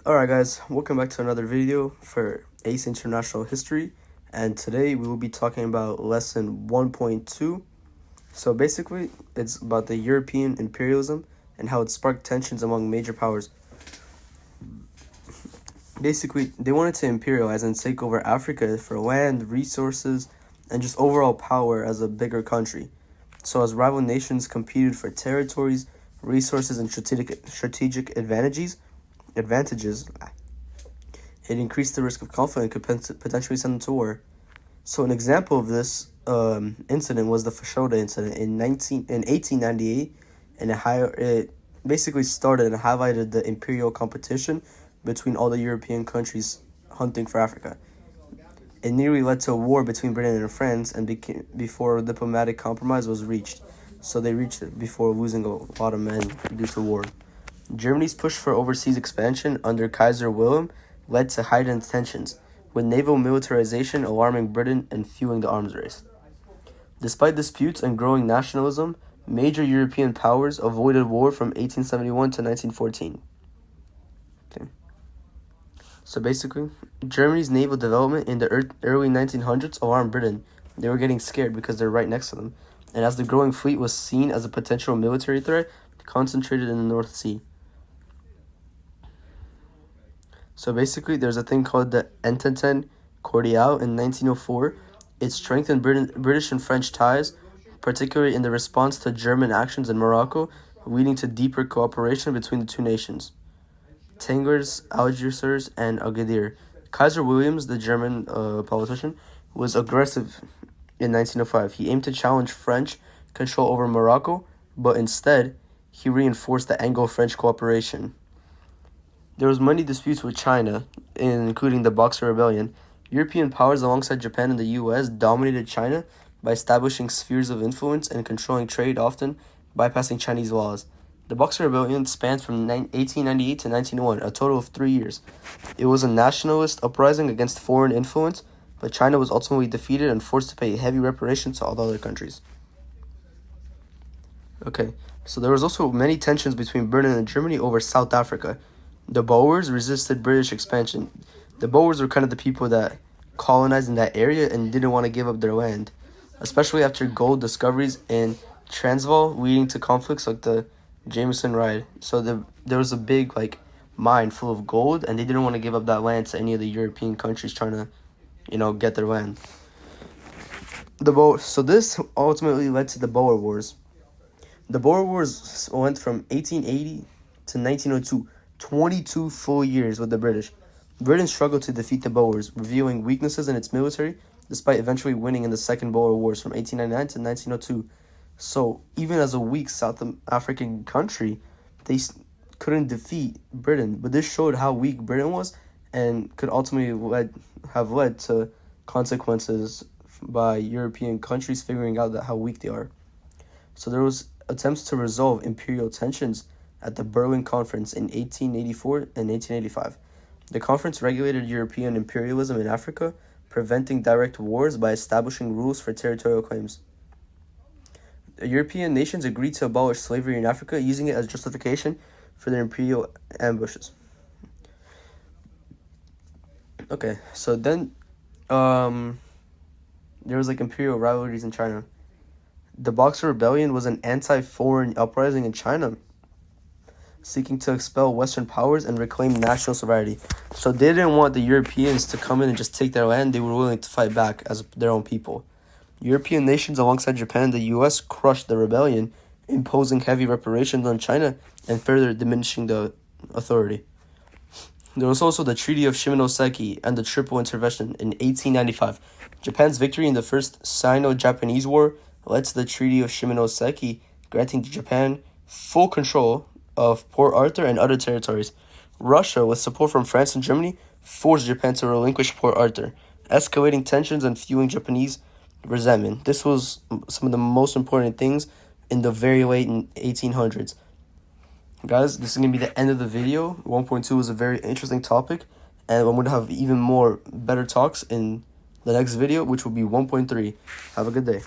Alright guys, welcome back to another video for Aice International History, and today we will be talking about lesson 1.2. So basically, it's about the European imperialism and how it sparked tensions among major powers. Basically, they wanted to imperialize and take over Africa for land, resources, and just overall power as a bigger country. So as rival nations competed for territories, resources, and strategic advantages, it increased the risk of conflict and could potentially send them to war. So an example of this incident was the Fashoda incident in 1898, and it basically started and highlighted the imperial competition between all the European countries hunting for Africa. It nearly led to a war between Britain and France, and before diplomatic compromise was reached. So they reached it before losing a lot of men due to war. Germany's push for overseas expansion under Kaiser Wilhelm led to heightened tensions, with naval militarization alarming Britain and fueling the arms race. Despite disputes and growing nationalism, major European powers avoided war from 1871 to 1914. So basically, Germany's naval development in the early 1900s alarmed Britain. They were getting scared because they're right next to them, and as the growing fleet was seen as a potential military threat, concentrated in the North Sea. So basically, there's a thing called the Entente Cordiale in 1904. It strengthened British and French ties, particularly in the response to German actions in Morocco, leading to deeper cooperation between the two nations. Tangiers, Algiers, and Agadir. Kaiser William, the German politician, was aggressive in 1905. He aimed to challenge French control over Morocco, but instead, he reinforced the Anglo-French cooperation. There was many disputes with China, including the Boxer Rebellion. European powers alongside Japan and the US dominated China by establishing spheres of influence and controlling trade, often bypassing Chinese laws. The Boxer Rebellion spanned from 1898 to 1901, a total of 3 years. It was a nationalist uprising against foreign influence, but China was ultimately defeated and forced to pay heavy reparations to all the other countries. Okay, so there was also many tensions between Britain and Germany over South Africa. The Boers resisted British expansion. The Boers were kind of the people that colonized in that area and didn't want to give up their land, especially after gold discoveries in Transvaal, leading to conflicts like the Jameson Ride. So there was a big mine full of gold, and they didn't want to give up that land to any of the European countries trying to, get their land. So this ultimately led to the Boer Wars. The Boer Wars went from 1880 to 1902, 22 full years with the British. Britain struggled to defeat the Boers, revealing weaknesses in its military, despite eventually winning in the Second Boer Wars from 1899 to 1902. So, even as a weak South African country, they couldn't defeat Britain. But this showed how weak Britain was and could ultimately have led to consequences by European countries figuring out how weak they are. So there was attempts to resolve imperial tensions at the Berlin Conference in 1884 and 1885. The conference regulated European imperialism in Africa, preventing direct wars by establishing rules for territorial claims. The European nations agreed to abolish slavery in Africa, using it as justification for their imperial ambushes. Okay, so then there was imperial rivalries in China. The Boxer Rebellion was an anti-foreign uprising in China, seeking to expel Western powers and reclaim national sovereignty. So they didn't want the Europeans to come in and just take their land. They were willing to fight back as their own people. European nations alongside Japan and the US crushed the rebellion, imposing heavy reparations on China and further diminishing the authority. There was also the Treaty of Shimonoseki and the Triple Intervention in 1895. Japan's victory in the First Sino-Japanese War led to the Treaty of Shimonoseki, granting to Japan full control of Port Arthur and other territories. Russia, with support from France and Germany, forced Japan to relinquish Port Arthur, escalating tensions and fueling Japanese resentment. This was some of the most important things in the very late 1800s. Guys, this is going to be the end of the video. 1.2 is a very interesting topic, and I'm going to have even more better talks in the next video, which will be 1.3. Have a good day.